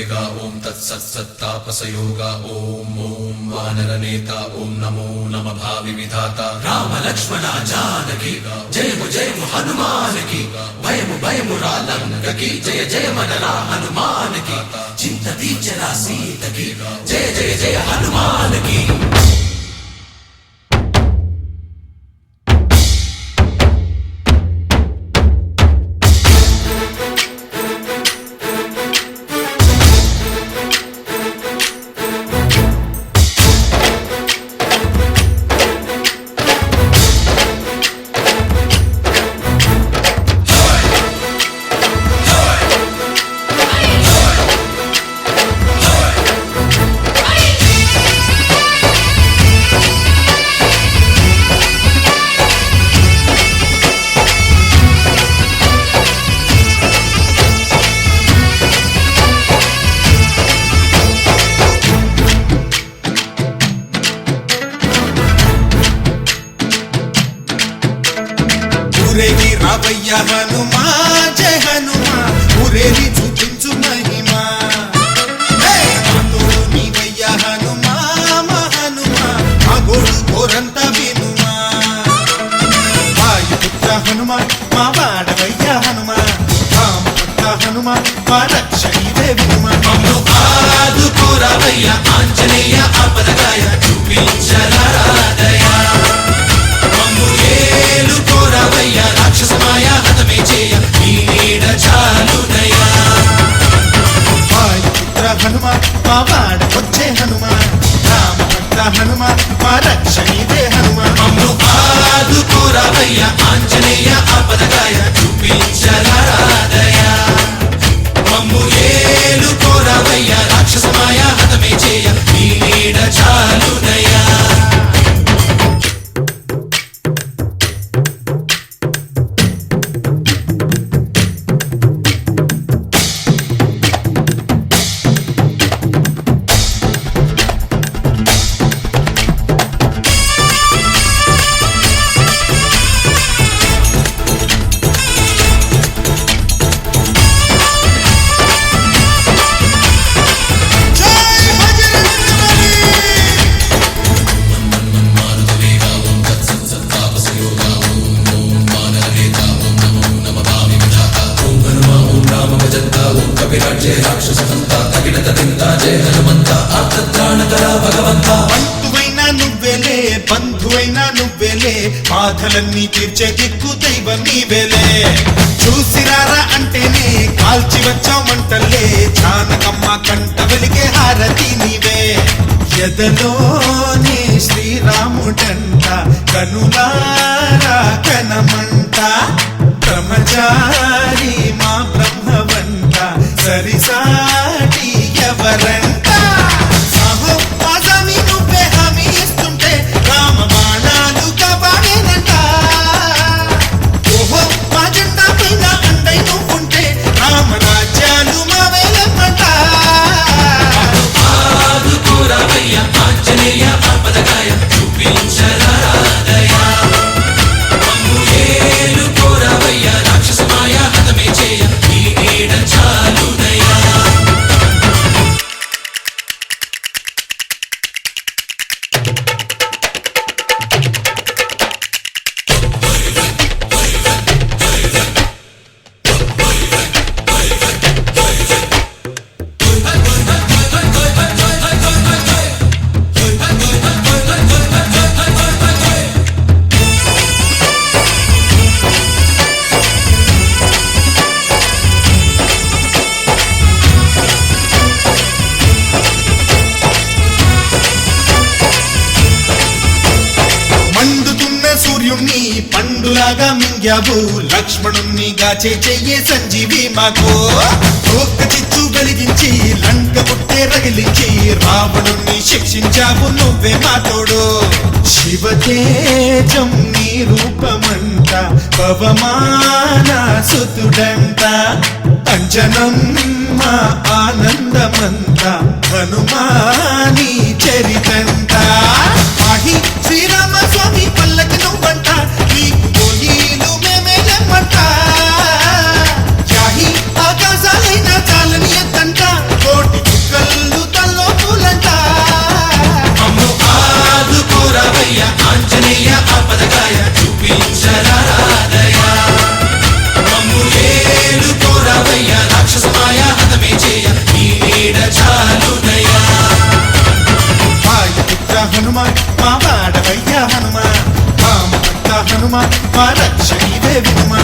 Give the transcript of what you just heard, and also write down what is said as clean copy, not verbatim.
वेगा ओम तत्सत्सत्तापसयोगा ओम ओम वानरनेता ओम नमो नमः भावि विधाता राम लक्ष्मण जानकी जय हनुमान की भयमु रालंक की जय मन हनुमान की चिंता दीचरा सीत की जय हनुमान की। ఊరేగి రావయ్య హనుమా జయ హనుమా ఊరేగి చూపించు మహిమా తోడు నీవయ్య హనుమా మా హనుమా మా గోడు కోరంత వినుమా వాయుపుత్ర హనుమా మా వాడవయ్య హనుమా రామపుత్ర హనుమా మా రక్షణివే వినుమా మమ్ము ఆదుకోరావయ్య ఆంజనేయ ఆపదగాయ చూపించరాదయ మమ్ము ఏలుకోరావయ్య రాక్షసమాయ హతమే చేయ నీ నీడ చాలునయ వాయుపుత్ర హనుమా మా వాడవచ్చే హనుమా రామపుత్ర హనుమా మా రక్షణివే హనుమా మమ్ము ఆదుకోరావయ్య ఆంజనేయ ఆపదగాయ చూపించరాదయ మమ్ము ఏలుకోరావయ్య రాక్షసమాయ హతమే చేయ నీ నీడ చాలునయ। బంధువైనా నువ్వేలే బంధువైనా నువ్వేలే బాధలన్నీ తీర్చే దిక్కు దైవం నీవేలే చూసిరారా అంటేనే కాల్చి వచ్చామంటలే జానకమ్మ కంట వెలిగే హారతి నీవే ఎదలోనే శ్రీరాముడంట కనులారా కనమంట బ్రహ్మచారి మా బ్రహ్మవంట సరిసాటి ఎవరంట ఆంజనేయ ఆపదగాయ చూపించరాదయ మమ్ము ఏలుకోరావయ్య రాక్షసమాయ హతమే చేయ నీ నీడ చాలునయ సూర్యుణ్ణి పండులాగా మింగావు లక్ష్మణుణ్ణి గాచే చెయ్యే సంజీవి మాకు ఒక్క చిచ్చు వెలిగించి లంక పుట్టే రగిలించి రావణుణ్ణి శిక్షించావు నువ్వే మా తోడు శివతేజం నీ రూపమంట పవమాన సుతుడంట అంజనం మా ఆనందమంత హనుమాని చరితంట ఆహి శ్రీరామ స్వామి పల్లకి నువ్వంట నీకు గోలీలు మేమేలమ్మంట యాహి ఆకాశాలైనా చాలని ఎత్తంట కోటి రావయ్య ఆంజనేయ ఆపదగాయ చూపించరాదయ మమ్ము ఏలుకోరావయ్య రాక్షసమాయ హతమే చేయ నీ నీడ చాలునయ్యా వాయుపుత్ర హనుమాన్ మా వాడవయ్య హనుమాన్ రామభక్త హనుమాన్ మా రక్షణీవే వినుమా